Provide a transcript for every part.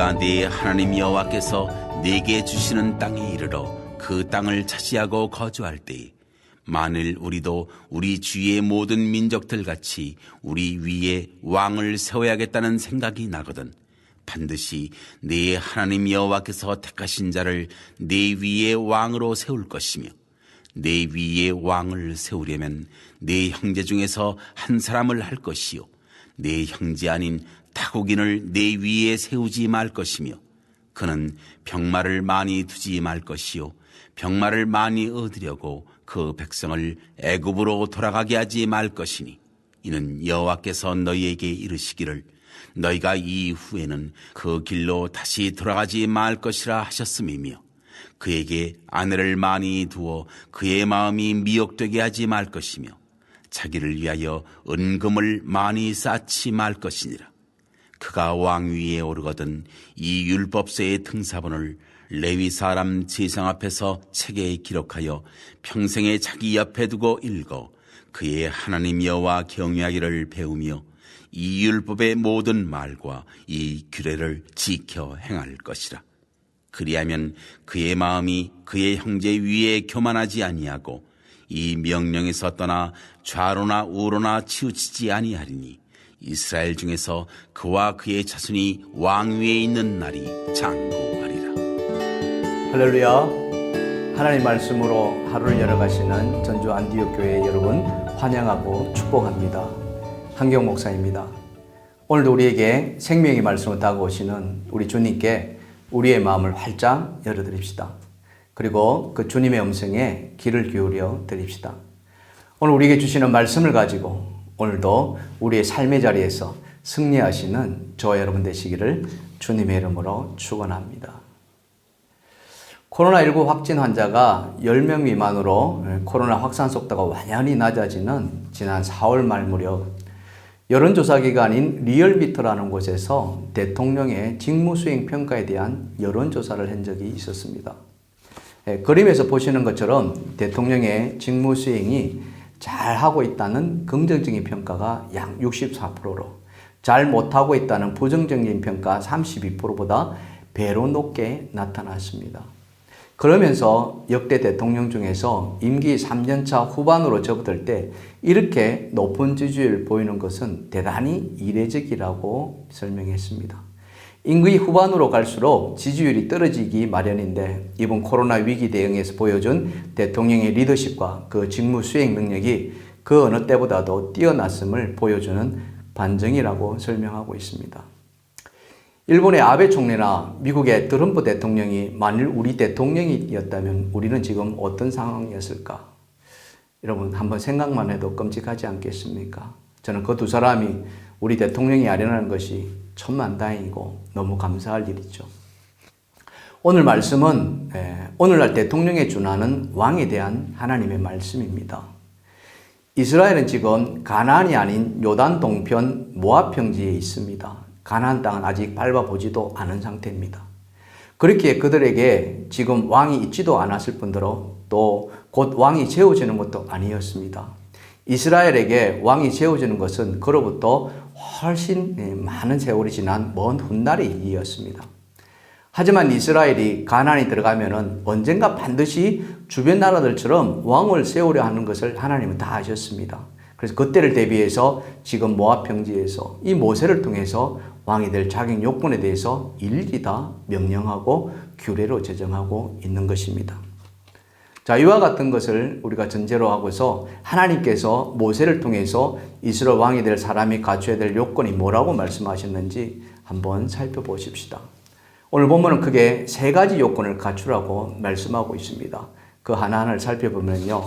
네가 네 하나님 여호와께서 네게 주시는 땅에 이르러 그 땅을 차지하고 거주할 때에 만일 우리도 우리 주위의 모든 민족들 같이 우리 위에 왕을 세워야겠다는 생각이 나거든 반드시 네 하나님 여호와께서 택하신 자를 네 위에 왕으로 세울 것이며 네 위에 왕을 세우려면 네 형제 중에서 한 사람을 할 것이요 네 형제 아닌 타국인을 네 위에 세우지 말 것이며 그는 병마를 많이 두지 말 것이요 병마를 많이 얻으려고 그 백성을 애굽으로 돌아가게 하지 말 것이니 이는 여호와께서 너희에게 이르시기를 너희가 이후에는 그 길로 다시 돌아가지 말 것이라 하셨음이며 그에게 아내를 많이 두어 그의 마음이 미혹되게 하지 말 것이며 자기를 위하여 은금을 많이 쌓지 말 것이니라. 그가 왕위에 오르거든 이 율법서의 등사본을 레위 사람 제상 앞에서 책에 기록하여 평생에 자기 옆에 두고 읽어 그의 하나님 여호와 경외하기를 배우며 이 율법의 모든 말과 이 규례를 지켜 행할 것이라. 그리하면 그의 마음이 그의 형제 위에 교만하지 아니하고 이 명령에서 떠나 좌로나 우로나 치우치지 아니하리니 이스라엘 중에서 그와 그의 자손이 왕위에 있는 날이 장구하리라. 할렐루야. 하나님 말씀으로 하루를 열어가시는 전주 안디옥 교회 여러분 환영하고 축복합니다. 한경 목사입니다. 오늘도 우리에게 생명의 말씀을 다가오시는 우리 주님께 우리의 마음을 활짝 열어드립시다. 그리고 그 주님의 음성에 귀를 기울여 드립시다. 오늘 우리에게 주시는 말씀을 가지고 오늘도 우리의 삶의 자리에서 승리하시는 저와 여러분 되시기를 주님의 이름으로 축원합니다. 코로나19 확진 환자가 10명 미만으로 코로나 확산 속도가 완연히 낮아지는 지난 4월 말 무렵 여론조사 기관인 리얼미터라는 곳에서 대통령의 직무수행 평가에 대한 여론조사를 한 적이 있었습니다. 그림에서 보시는 것처럼 대통령의 직무수행이 잘하고 있다는 긍정적인 평가가 약 64%로 잘 못하고 있다는 부정적인 평가 32%보다 배로 높게 나타났습니다. 그러면서 역대 대통령 중에서 임기 3년차 후반으로 접어들 때 이렇게 높은 지지율을 보이는 것은 대단히 이례적이라고 설명했습니다. 임기 후반으로 갈수록 지지율이 떨어지기 마련인데 이번 코로나 위기 대응에서 보여준 대통령의 리더십과 그 직무 수행 능력이 그 어느 때보다도 뛰어났음을 보여주는 반증이라고 설명하고 있습니다. 일본의 아베 총리나 미국의 트럼프 대통령이 만일 우리 대통령이었다면 우리는 지금 어떤 상황이었을까? 여러분 한번 생각만 해도 끔찍하지 않겠습니까? 저는 그 두 사람이 우리 대통령이 아니라는 것이 천만다행이고 너무 감사할 일이죠. 오늘 말씀은 오늘날 대통령에 준하는 왕에 대한 하나님의 말씀입니다. 이스라엘은 지금 가나안이 아닌 요단 동편 모압 평지에 있습니다. 가나안 땅은 아직 밟아보지도 않은 상태입니다. 그렇기에 그들에게 지금 왕이 있지도 않았을 뿐더러 또 곧 왕이 세워지는 것도 아니었습니다. 이스라엘에게 왕이 세워지는 것은 그로부터 훨씬 많은 세월이 지난 먼 훗날의 일이었습니다. 하지만 이스라엘이 가나안에 들어가면은 언젠가 반드시 주변 나라들처럼 왕을 세우려 하는 것을 하나님은 다 아셨습니다. 그래서 그때를 대비해서 지금 모압 평지에서 이 모세를 통해서 왕이 될 자격 요건에 대해서 일일이 다 명령하고 규례로 제정하고 있는 것입니다. 자, 이와 같은 것을 우리가 전제로 하고서 하나님께서 모세를 통해서 이스라엘 왕이 될 사람이 갖춰야 될 요건이 뭐라고 말씀하셨는지 한번 살펴보십시다. 오늘 본문은 크게 세 가지 요건을 갖추라고 말씀하고 있습니다. 그 하나하나를 살펴보면요.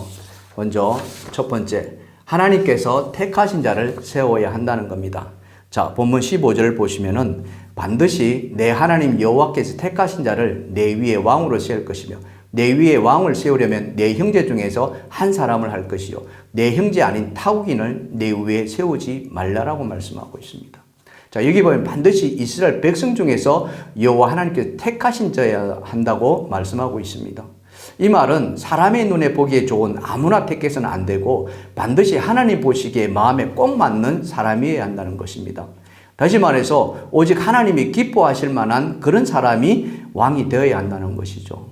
먼저 첫 번째, 하나님께서 택하신 자를 세워야 한다는 겁니다. 자, 본문 15절을 보시면은 반드시 내 하나님 여호와께서 택하신 자를 내 위에 왕으로 세울 것이며 내 위에 왕을 세우려면 내 형제 중에서 한 사람을 할 것이요 내 형제 아닌 타국인을 내 위에 세우지 말라라고 말씀하고 있습니다. 자, 여기 보면 반드시 이스라엘 백성 중에서 여호와 하나님께서 택하신 자여야 한다고 말씀하고 있습니다. 이 말은 사람의 눈에 보기에 좋은 아무나 택해서는 안 되고 반드시 하나님 보시기에 마음에 꼭 맞는 사람이어야 한다는 것입니다. 다시 말해서 오직 하나님이 기뻐하실 만한 그런 사람이 왕이 되어야 한다는 것이죠.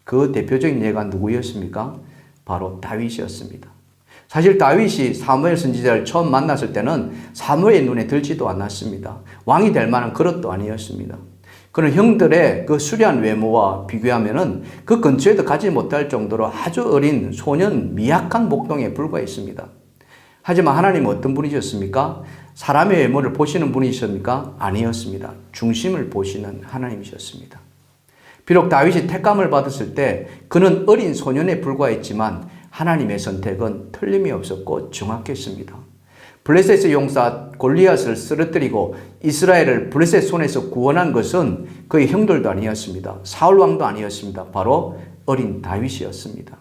그 대표적인 예가 누구였습니까? 바로 다윗이었습니다. 사실 다윗이 사무엘 선지자를 처음 만났을 때는 사무엘의 눈에 들지도 않았습니다. 왕이 될 만한 그릇도 아니었습니다. 그런 형들의 그 수려한 외모와 비교하면은 그 근처에도 가지 못할 정도로 아주 어린 소년 미약한 목동에 불과했습니다. 하지만 하나님은 어떤 분이셨습니까? 사람의 외모를 보시는 분이셨습니까? 아니었습니다. 중심을 보시는 하나님이셨습니다. 비록 다윗이 택감을 받았을 때 그는 어린 소년에 불과했지만 하나님의 선택은 틀림이 없었고 정확했습니다. 블레셋의 용사 골리앗을 쓰러뜨리고 이스라엘을 블레셋 손에서 구원한 것은 그의 형들도 아니었습니다. 사울 왕도 아니었습니다. 바로 어린 다윗이었습니다.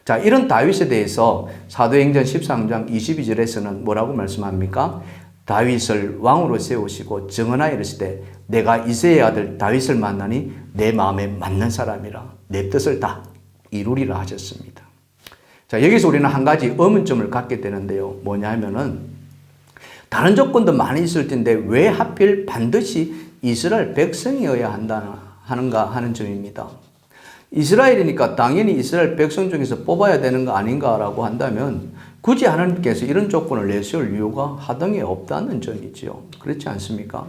자, 이런 다윗에 대해서 사도행전 13장 22절에서는 뭐라고 말씀합니까? 다윗을 왕으로 세우시고 정언하여 이르시되 내가 이새의 아들 다윗을 만나니 내 마음에 맞는 사람이라 내 뜻을 다 이루리라 하셨습니다. 자, 여기서 우리는 한 가지 의문점을 갖게 되는데요. 뭐냐 하면은 다른 조건도 많이 있을 텐데 왜 하필 반드시 이스라엘 백성이어야 하는가 하는 점입니다. 이스라엘이니까 당연히 이스라엘 백성 중에서 뽑아야 되는 거 아닌가라고 한다면 굳이 하나님께서 이런 조건을 내세울 이유가 하등에 없다는 점이지요. 그렇지 않습니까?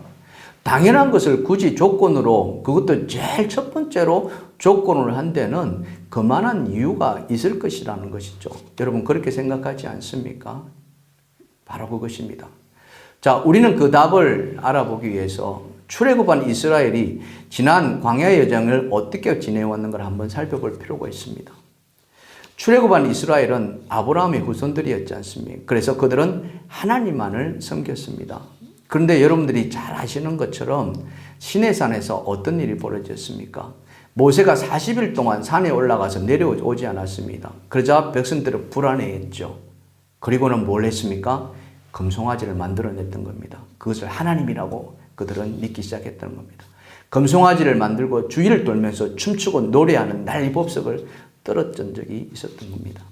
당연한 것을 굳이 조건으로, 그것도 제일 첫 번째로 조건을 한 데는 그만한 이유가 있을 것이라는 것이죠. 여러분 그렇게 생각하지 않습니까? 바로 그것입니다. 자, 우리는 그 답을 알아보기 위해서 출애굽한 이스라엘이 지난 광야의 여정을 어떻게 지내왔는가를 한번 살펴볼 필요가 있습니다. 출애굽한 이스라엘은 아브라함의 후손들이었지 않습니까? 그래서 그들은 하나님만을 섬겼습니다. 그런데 여러분들이 잘 아시는 것처럼 시내산에서 어떤 일이 벌어졌습니까? 모세가 40일 동안 산에 올라가서 내려오지 않았습니다. 그러자 백성들은 불안해했죠. 그리고는 뭘 했습니까? 금송아지를 만들어냈던 겁니다. 그것을 하나님이라고 그들은 믿기 시작했던 겁니다. 금송아지를 만들고 주위를 돌면서 춤추고 노래하는 난리법석을 떨었던 적이 있었던 겁니다.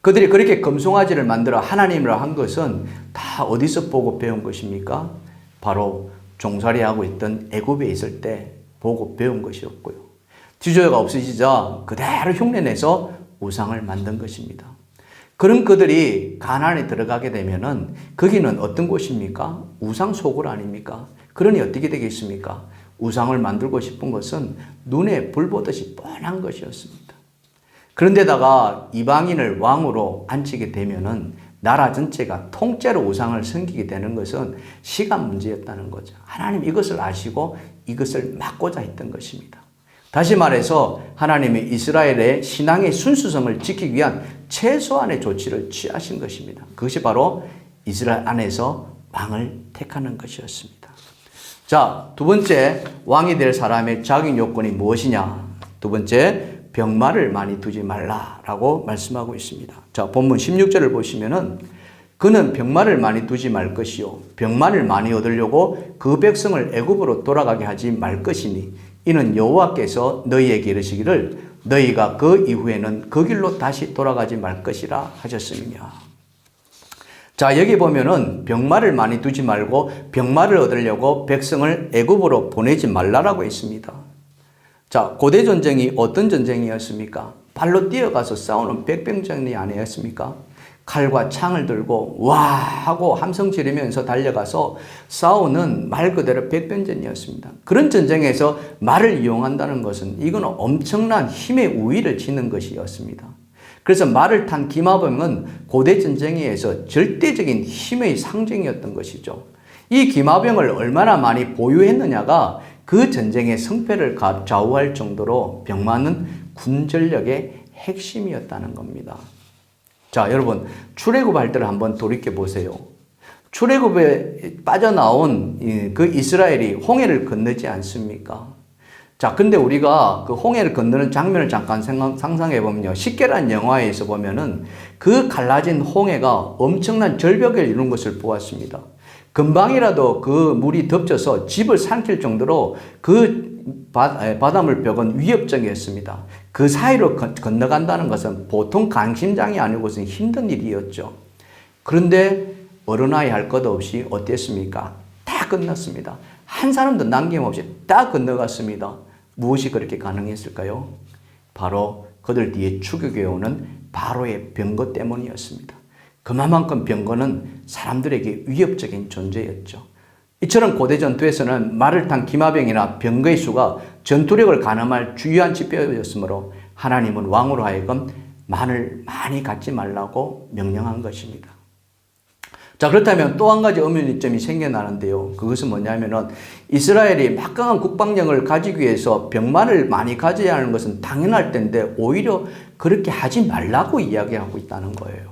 그들이 그렇게 금송아지를 만들어 하나님이라 한 것은 다 어디서 보고 배운 것입니까? 바로 종살이하고 있던 애굽에 있을 때 보고 배운 것이었고요. 지도자가 없어지자 그대로 흉내내서 우상을 만든 것입니다. 그런 그들이 가나안에 들어가게 되면은 거기는 어떤 곳입니까? 우상 소굴 아닙니까? 그러니 어떻게 되겠습니까? 우상을 만들고 싶은 것은 눈에 불 보듯이 뻔한 것이었습니다. 그런데다가 이방인을 왕으로 앉히게 되면은 나라 전체가 통째로 우상을 섬기게 되는 것은 시간 문제였다는 거죠. 하나님 이것을 아시고 이것을 막고자 했던 것입니다. 다시 말해서 하나님이 이스라엘의 신앙의 순수성을 지키기 위한 최소한의 조치를 취하신 것입니다. 그것이 바로 이스라엘 안에서 왕을 택하는 것이었습니다. 자, 두 번째 왕이 될 사람의 자격 요건이 무엇이냐? 두 번째, 병마를 많이 두지 말라라고 말씀하고 있습니다. 자, 본문 16절을 보시면은 그는 병마를 많이 두지 말 것이요 병마를 많이 얻으려고 그 백성을 애굽으로 돌아가게 하지 말 것이니 이는 여호와께서 너희에게 이르시기를 너희가 그 이후에는 그 길로 다시 돌아가지 말 것이라 하셨음이냐. 자, 여기 보면은 병마를 많이 두지 말고 병마를 얻으려고 백성을 애굽으로 보내지 말라라고 했습니다. 자, 고대 전쟁이 어떤 전쟁이었습니까? 발로 뛰어가서 싸우는 백병전이 아니었습니까? 칼과 창을 들고 와 하고 함성 지르면서 달려가서 싸우는 말 그대로 백병전이었습니다. 그런 전쟁에서 말을 이용한다는 것은 이건 엄청난 힘의 우위를 지는 것이었습니다. 그래서 말을 탄 기마병은 고대 전쟁에서 절대적인 힘의 상징이었던 것이죠. 이 기마병을 얼마나 많이 보유했느냐가 그 전쟁의 승패를 좌우할 정도로 병마는 군 전력의 핵심이었다는 겁니다. 자, 여러분 출애굽할 때를 한번 돌이켜 보세요. 출애굽에 빠져나온 그 이스라엘이 홍해를 건너지 않습니까? 자, 근데 우리가 그 홍해를 건너는 장면을 잠깐 상상해 보면요. 십계란 영화에서 보면은 그 갈라진 홍해가 엄청난 절벽을 이룬 것을 보았습니다. 금방이라도 그 물이 덮쳐서 집을 삼킬 정도로 그 바닷물 벽은 위협적이었습니다. 그 사이로 건너간다는 것은 보통 강심장이 아니고서는 힘든 일이었죠. 그런데 어른아이 할 것 없이 어땠습니까? 딱 건넜습니다. 한 사람도 남김없이 다 건너갔습니다. 무엇이 그렇게 가능했을까요? 바로 그들 뒤에 추격해 오는 바로의 병거 때문이었습니다. 그만큼 병거는 사람들에게 위협적인 존재였죠. 이처럼 고대 전투에서는 말을 탄 기마병이나 병거의 수가 전투력을 가늠할 주요한 지표였으므로 하나님은 왕으로 하여금 말을 많이 갖지 말라고 명령한 것입니다. 자, 그렇다면 또 한 가지 의문점이 생겨나는데요. 그것은 뭐냐면은 이스라엘이 막강한 국방력을 가지기 위해서 병마를 많이 가져야 하는 것은 당연할 텐데 오히려 그렇게 하지 말라고 이야기하고 있다는 거예요.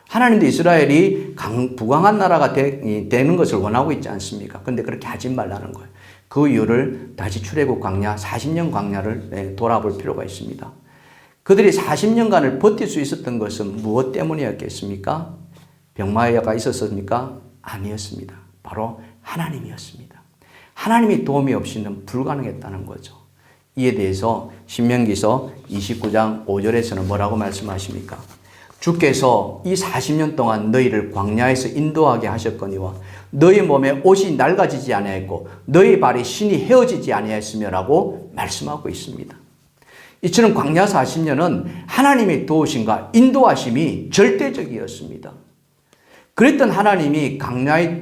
하나님도 이스라엘이 부강한 나라가 되는 것을 원하고 있지 않습니까? 근데 그렇게 하지 말라는 거예요. 그 이유를 다시 출애굽 광야 40년 광야를 돌아볼 필요가 있습니다. 그들이 40년간을 버틸 수 있었던 것은 무엇 때문이었겠습니까? 병마가 있었습니까? 아니었습니다. 바로 하나님이었습니다. 하나님의 도움이 없이는 불가능했다는 거죠. 이에 대해서 신명기서 29장 5절에서는 뭐라고 말씀하십니까? 주께서 이 40년 동안 너희를 광야에서 인도하게 하셨거니와 너희 몸에 옷이 낡아지지 아니하였고 너희 발이 신이 헤어지지 아니하였으며라고 말씀하고 있습니다. 이처럼 광야 40년은 하나님의 도우심과 인도하심이 절대적이었습니다. 그랬던 하나님이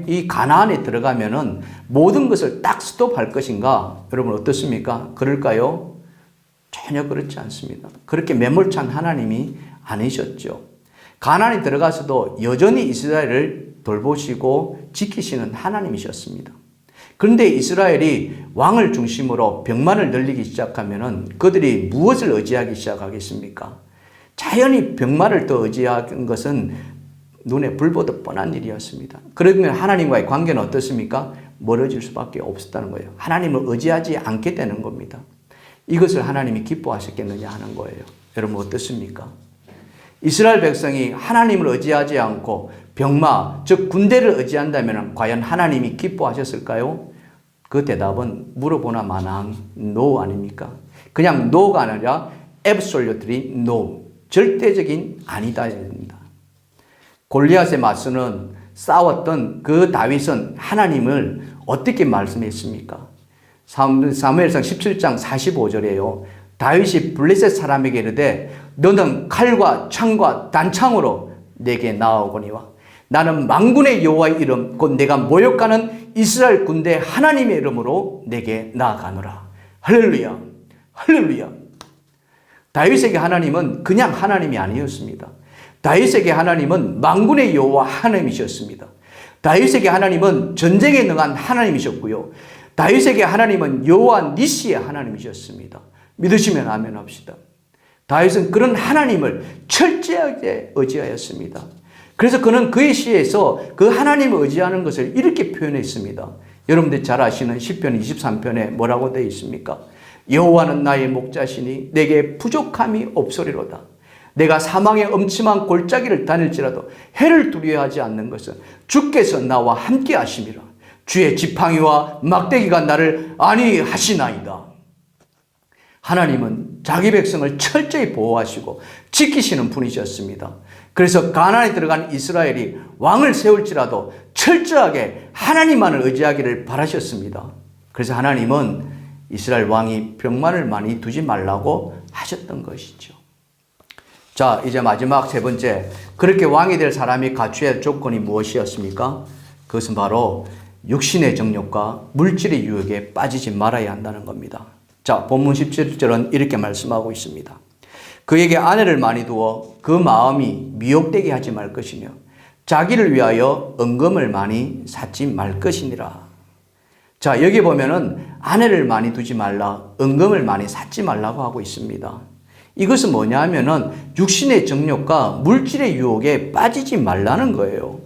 이 가나안에 들어가면은 모든 것을 딱 스톱할 것인가? 여러분 어떻습니까? 그럴까요? 전혀 그렇지 않습니다. 그렇게 매몰찬 하나님이 아니셨죠. 가나안에 들어가서도 여전히 이스라엘을 돌보시고 지키시는 하나님이셨습니다. 그런데 이스라엘이 왕을 중심으로 병만을 늘리기 시작하면은 그들이 무엇을 의지하기 시작하겠습니까? 자연히 병마를 더 의지한 것은 눈에 불보듯 뻔한 일이었습니다. 그러면 하나님과의 관계는 어떻습니까? 멀어질 수밖에 없었다는 거예요. 하나님을 의지하지 않게 되는 겁니다. 이것을 하나님이 기뻐하셨겠느냐 하는 거예요. 여러분 어떻습니까? 이스라엘 백성이 하나님을 의지하지 않고 병마, 즉 군대를 의지한다면 과연 하나님이 기뻐하셨을까요? 그 대답은 물어보나 마나한 no 아닙니까? 그냥 no가 아니라 absolutely no, 절대적인 아니다입니다. 골리앗에 맞서는 싸웠던 그 다윗은 하나님을 어떻게 말씀했습니까? 사무엘상 17장 45절에요. 다윗이 블레셋 사람에게 이르되 너는 칼과 창과 단창으로 내게 나아오거니와 나는 만군의 여호와의 이름 곧 내가 모욕하는 이스라엘 군대 하나님의 이름으로 내게 나아가노라. 할렐루야, 할렐루야. 다윗에게 하나님은 그냥 하나님이 아니었습니다. 다윗에게 하나님은 만군의 여호와 하나님이셨습니다. 다윗에게 하나님은 전쟁에 능한 하나님이셨고요. 다윗에게 하나님은 여호와 니시의 하나님이셨습니다. 믿으시면 아멘 합시다. 다윗은 그런 하나님을 철저하게 의지하였습니다. 그래서 그는 그의 시에서 그 하나님을 의지하는 것을 이렇게 표현했습니다. 여러분들 잘 아시는 시편 23편에 뭐라고 되어 있습니까? 여호와는 나의 목자시니 내게 부족함이 없으리로다. 내가 사망의 엄침한 골짜기를 다닐지라도 해를 두려워하지 않는 것은 주께서 나와 함께 하심이라. 주의 지팡이와 막대기가 나를 안위하시나이다. 하나님은 자기 백성을 철저히 보호하시고 지키시는 분이셨습니다. 그래서 가나안에 들어간 이스라엘이 왕을 세울지라도 철저하게 하나님만을 의지하기를 바라셨습니다. 그래서 하나님은 이스라엘 왕이 병만을 많이 두지 말라고 하셨던 것이죠. 자, 이제 마지막 세 번째, 그렇게 왕이 될 사람이 갖춰야 할 조건이 무엇이었습니까? 그것은 바로 육신의 정욕과 물질의 유혹에 빠지지 말아야 한다는 겁니다. 자, 본문 17절은 이렇게 말씀하고 있습니다. 그에게 아내를 많이 두어 그 마음이 미혹되게 하지 말 것이며 자기를 위하여 은금을 많이 쌓지 말 것이니라. 자, 여기 보면은 아내를 많이 두지 말라, 은금을 많이 쌓지 말라고 하고 있습니다. 이것은 뭐냐 하면은 육신의 정욕과 물질의 유혹에 빠지지 말라는 거예요.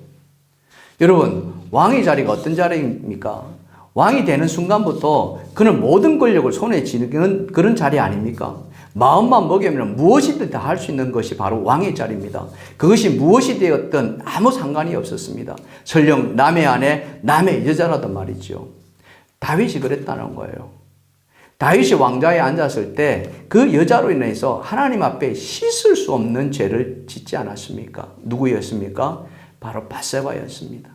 여러분, 왕의 자리가 어떤 자리입니까? 왕이 되는 순간부터 그는 모든 권력을 손에 쥐는 그런 자리 아닙니까? 마음만 먹으면 무엇이든 다 할 수 있는 것이 바로 왕의 자리입니다. 그것이 무엇이 되었든 아무 상관이 없었습니다. 설령 남의 아내, 남의 여자라도 말이죠. 다윗이 그랬다는 거예요. 다윗이 왕좌에 앉았을 때 그 여자로 인해서 하나님 앞에 씻을 수 없는 죄를 짓지 않았습니까? 누구였습니까? 바로 밧세바였습니다.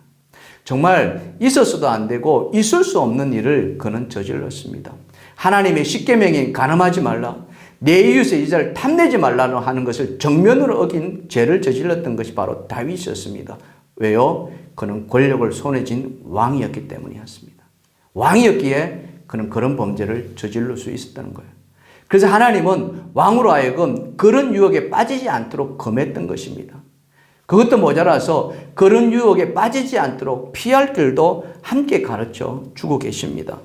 정말 있어서도 안 되고 있을 수 없는 일을 그는 저질렀습니다. 하나님의 십계명인 간음하지 말라, 내 이웃의 이자를 탐내지 말라는 하는 것을 정면으로 어긴 죄를 저질렀던 것이 바로 다윗이었습니다. 왜요? 그는 권력을 손에 쥔 왕이었기 때문이었습니다. 왕이었기에 그는 그런 범죄를 저질러 수 있었다는 거예요. 그래서 하나님은 왕으로 하여금 그런 유혹에 빠지지 않도록 금했던 것입니다. 그것도 모자라서 그런 유혹에 빠지지 않도록 피할 길도 함께 가르쳐 주고 계십니다.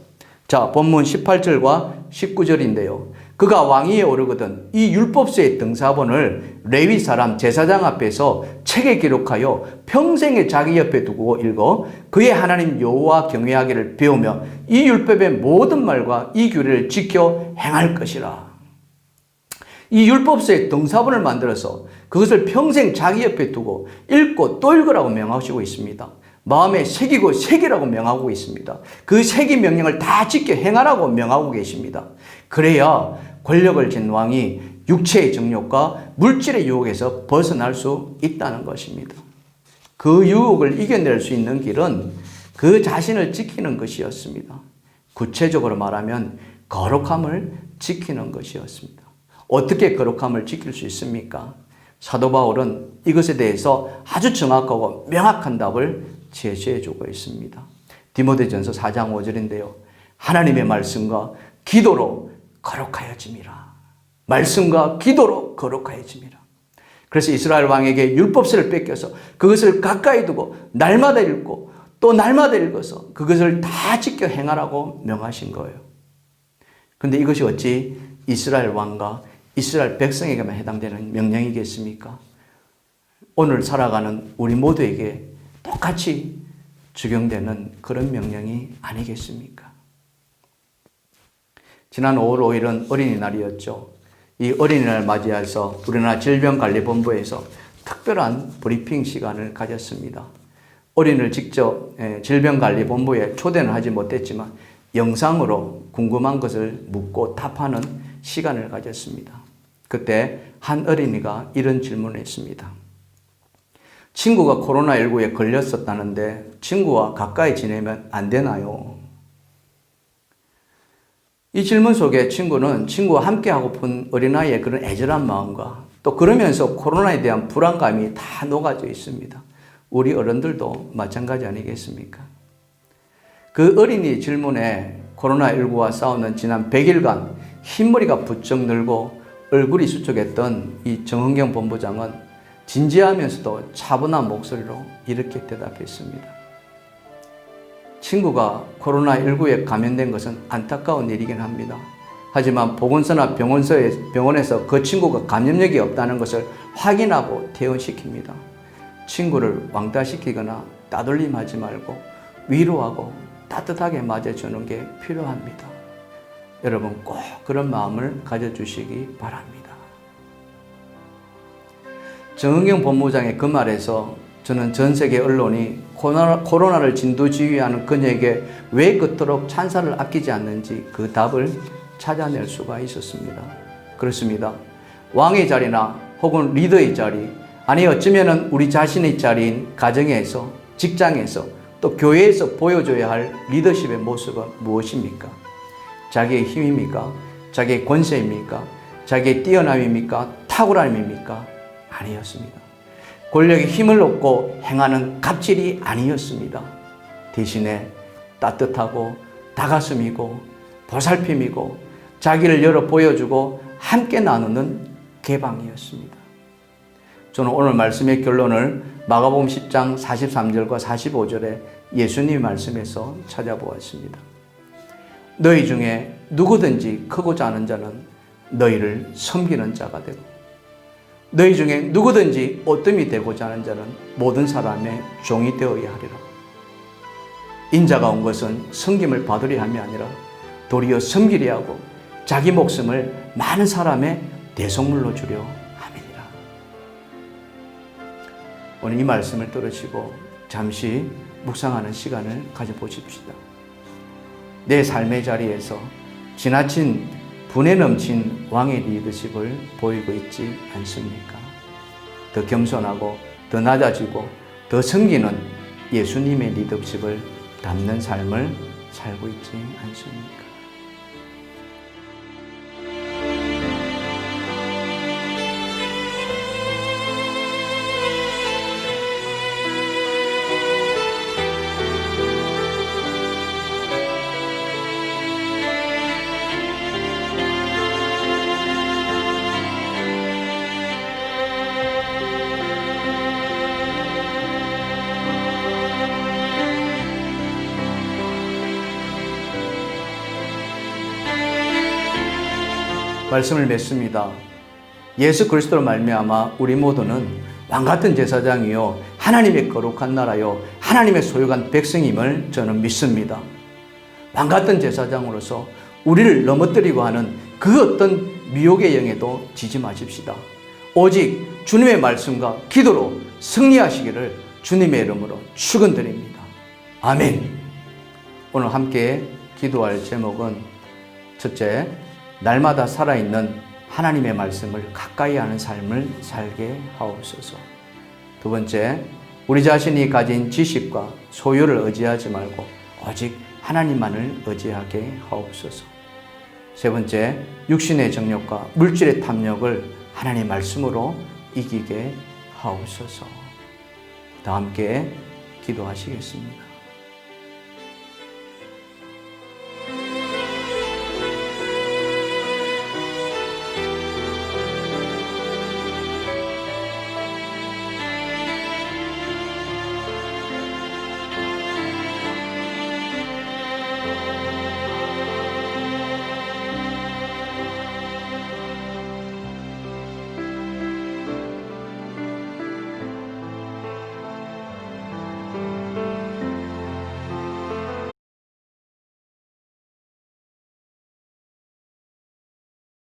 자, 본문 18절과 19절인데요. 그가 왕위에 오르거든 이 율법서의 등사본을 레위 사람 제사장 앞에서 책에 기록하여 평생에 자기 옆에 두고 읽어 그의 하나님 여호와 경외하기를 배우며 이 율법의 모든 말과 이 규례를 지켜 행할 것이라. 이 율법서의 등사본을 만들어서 그것을 평생 자기 옆에 두고 읽고 또 읽으라고 명하시고 있습니다. 마음에 새기고 새기라고 명하고 있습니다. 그 새긴 명령을 다 지켜 행하라고 명하고 계십니다. 그래야 권력을 쥔 왕이 육체의 정욕과 물질의 유혹에서 벗어날 수 있다는 것입니다. 그 유혹을 이겨낼 수 있는 길은 그 자신을 지키는 것이었습니다. 구체적으로 말하면 거룩함을 지키는 것이었습니다. 어떻게 거룩함을 지킬 수 있습니까? 사도 바울은 이것에 대해서 아주 정확하고 명확한 답을 제시해 주고 있습니다. 디모데전서 4장 5절인데요. 하나님의 말씀과 기도로 거룩하여짐이라. 말씀과 기도로 거룩하여짐이라. 그래서 이스라엘 왕에게 율법서를 뺏겨서 그것을 가까이 두고 날마다 읽고 또 날마다 읽어서 그것을 다 지켜 행하라고 명하신 거예요. 그런데 이것이 어찌 이스라엘 왕과 이스라엘 백성에게만 해당되는 명령이겠습니까? 오늘 살아가는 우리 모두에게 똑같이 적용되는 그런 명령이 아니겠습니까? 지난 5월 5일은 어린이날이었죠. 이 어린이날 맞이해서 우리나라 질병관리본부에서 특별한 브리핑 시간을 가졌습니다. 어린이를 직접 질병관리본부에 초대는 하지 못했지만 영상으로 궁금한 것을 묻고 답하는 시간을 가졌습니다. 그때 한 어린이가 이런 질문을 했습니다. 친구가 코로나19에 걸렸었다는데 친구와 가까이 지내면 안 되나요? 이 질문 속에 친구는 친구와 함께하고픈 어린아이의 그런 애절한 마음과 또 그러면서 코로나에 대한 불안감이 다 녹아져 있습니다. 우리 어른들도 마찬가지 아니겠습니까? 그 어린이 질문에 코로나19와 싸우는 지난 100일간 흰머리가 부쩍 늘고 얼굴이 수척했던 이 정은경 본부장은 진지하면서도 차분한 목소리로 이렇게 대답했습니다. 친구가 코로나19에 감염된 것은 안타까운 일이긴 합니다. 하지만 보건소나 병원에서 그 친구가 감염력이 없다는 것을 확인하고 퇴원시킵니다. 친구를 왕따시키거나 따돌림하지 말고 위로하고 따뜻하게 맞아주는 게 필요합니다. 여러분 꼭 그런 마음을 가져주시기 바랍니다. 정은경 본부장의 그 말에서 저는 전 세계 언론이 코로나를 진두지휘하는 그녀에게 왜 그토록 찬사를 아끼지 않는지 그 답을 찾아낼 수가 있었습니다. 그렇습니다. 왕의 자리나 혹은 리더의 자리, 아니 어쩌면 우리 자신의 자리인 가정에서, 직장에서, 또 교회에서 보여줘야 할 리더십의 모습은 무엇입니까? 자기의 힘입니까? 자기의 권세입니까? 자기의 뛰어남입니까? 탁월함입니까? 아니었습니다. 권력의 힘을 얻고 행하는 갑질이 아니었습니다. 대신에 따뜻하고 다가슴이고 보살핌이고 자기를 열어 보여주고 함께 나누는 개방이었습니다. 저는 오늘 말씀의 결론을 마가복음 10장 43절과 45절에 예수님의 말씀에서 찾아보았습니다. 너희 중에 누구든지 크고자 하는 자는 너희를 섬기는 자가 되고 너희 중에 누구든지 어뜸이 되고자 하는 자는 모든 사람의 종이 되어야 하리라. 인자가 온 것은 섬김을 받으려 함이 아니라 도리어 섬기려 하고 자기 목숨을 많은 사람의 대속물로 주려 함이니라. 오늘 이 말씀을 들으시고 잠시 묵상하는 시간을 가져보십시다. 내 삶의 자리에서 지나친 분에 넘친 왕의 리더십을 보이고 있지 않습니까? 더 겸손하고 더 낮아지고 더 섬기는 예수님의 리더십을 담는 삶을 살고 있지 않습니까? 말씀을 맺습니다. 예수 그리스도로 말미암아 우리 모두는 왕같은 제사장이요 하나님의 거룩한 나라요 하나님의 소유한 백성임을 저는 믿습니다. 왕같은 제사장으로서 우리를 넘어뜨리고 하는 그 어떤 미혹의 영에도 지지 마십시다. 오직 주님의 말씀과 기도로 승리하시기를 주님의 이름으로 축원드립니다. 아멘. 오늘 함께 기도할 제목은 첫째, 날마다 살아있는 하나님의 말씀을 가까이 하는 삶을 살게 하옵소서. 두 번째, 우리 자신이 가진 지식과 소유를 의지하지 말고 오직 하나님만을 의지하게 하옵소서. 세 번째, 육신의 정욕과 물질의 탐욕을 하나님의 말씀으로 이기게 하옵소서. 다 함께 기도하시겠습니다.